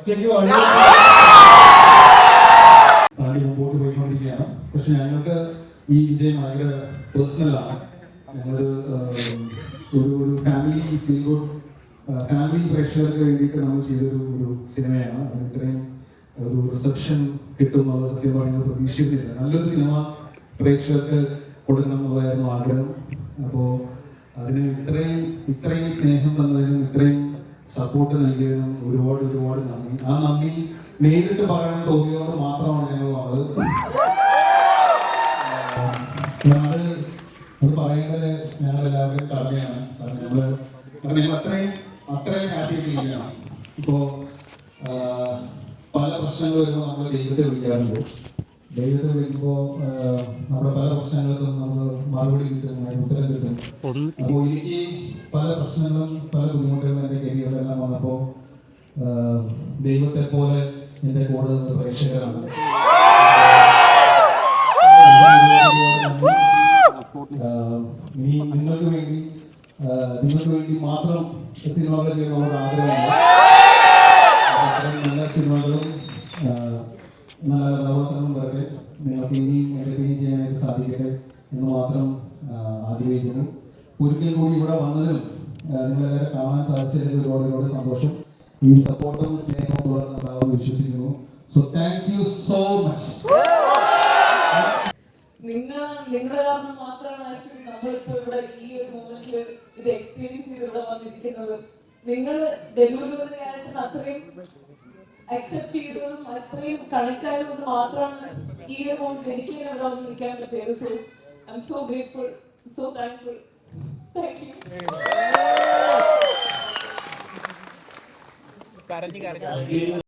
ഒറ്റയ്ക്ക് പാടി മുമ്പോട്ട് പോയിക്കൊണ്ടിരിക്കുകയാണ്. പക്ഷെ ഞങ്ങൾക്ക് ഈ വിജയം ഭയങ്കര പേഴ്സണലാണ്. ഞങ്ങൾ ഒരു ഫാമിലി ഫീൽ ഗുഡ് ഫാമിലി പ്രേക്ഷകർക്ക് വേണ്ടിയിട്ട് നമ്മൾ ചെയ്തൊരു സിനിമയാണ്. അതിന് ഇത്രയും ഒരു റിസപ്ഷൻ കിട്ടും എന്നുള്ള സത്യം പറയുന്നത് പ്രതീക്ഷിക്കുന്നില്ല. നല്ലൊരു സിനിമ പ്രേക്ഷകർക്ക് കൊടുക്കണം എന്നുള്ളതായിരുന്നു ആഗ്രഹം. അപ്പോൾ അതിന് ഇത്രയും സ്നേഹം തന്നതിനും ഇത്രയും സപ്പോർട്ട് നൽകിയതിനും ഒരുപാട് നന്ദി. ആ നന്ദി നേരിട്ട് പറയാൻ തോന്നിയതുകൊണ്ട് മാത്രമാണ് ഞങ്ങൾ വന്നത്. അത് പറയേണ്ടത് ഞങ്ങളെല്ലാവരും കടമയാണ്. കാരണം ഞങ്ങൾ അത്രയും ഹാപ്പി ആയിട്ടിരിക്കുകയാണ്. ഇപ്പോൾ പല പ്രശ്നങ്ങൾ വരുമ്പോൾ നമ്മൾ ദൈവത്തെ വിളിക്കാറുണ്ട്. ദൈവത്തെ വിളിക്കുമ്പോൾ നമ്മുടെ പല പ്രശ്നങ്ങൾക്കും നമ്മൾ മറുപടി കിട്ടും, ഉത്തരം കിട്ടും. അപ്പോൾ എനിക്ക് പല പ്രശ്നങ്ങളും പല ബുദ്ധിമുട്ടുകളും എൻ്റെ കരിയറിലെല്ലാം വന്നപ്പോൾ ദൈവത്തെ പോലെ എൻ്റെ കൂടെ നിന്ന് പ്രേക്ഷകരാണ്. ഇനി നിങ്ങൾക്ക് വേണ്ടി മാത്രം സിനിമകൾ ചെയ്യുന്നുള്ള ആഗ്രഹമുണ്ട്. നല്ല സിനിമകളും നല്ല കഥാപാത്രങ്ങളും വരട്ടെ. നിങ്ങൾക്ക് ഇനിയും എന്റർടൈൻ ചെയ്യാനായിട്ട് സാധിക്കട്ടെ എന്ന് മാത്രം ആഗ്രഹിക്കുന്നു. ഒരിക്കൽ കൂടി ഇവിടെ വന്നതിനും നിങ്ങളെല്ലാവരും കാണാൻ സാധിച്ചതിൽ ഒരുപാട് സന്തോഷം. ഈ സപ്പോർട്ടും സ്നേഹവും തുടർന്നുണ്ടാവും വിശ്വസിക്കുന്നു. So thank you so much. നിങ്ങളുടെ കാരണം മാത്രമാണ് ആക്ച്വലി നമ്മളിപ്പോ ഇവിടെ ഈ ഒരു മൊമെന്റിൽ ഇത് എക്സ്പീരിയൻസ് ചെയ്ത് ഇവിടെ വന്നിരിക്കുന്നത്. നിങ്ങൾ ഡെലിവറി ക്യാരക്ടർ അത്രയും അക്സെപ്റ്റ് ചെയ്തതും അത്രയും കണക്ട് ആയതുകൊണ്ട് മാത്രമാണ് ഈ ഒരു മൊമെന്റിൽ എനിക്ക് ഇവിടെ വന്നിരിക്കാൻ പറ്റിയത്. So I M so grateful, so thankful. Thank you.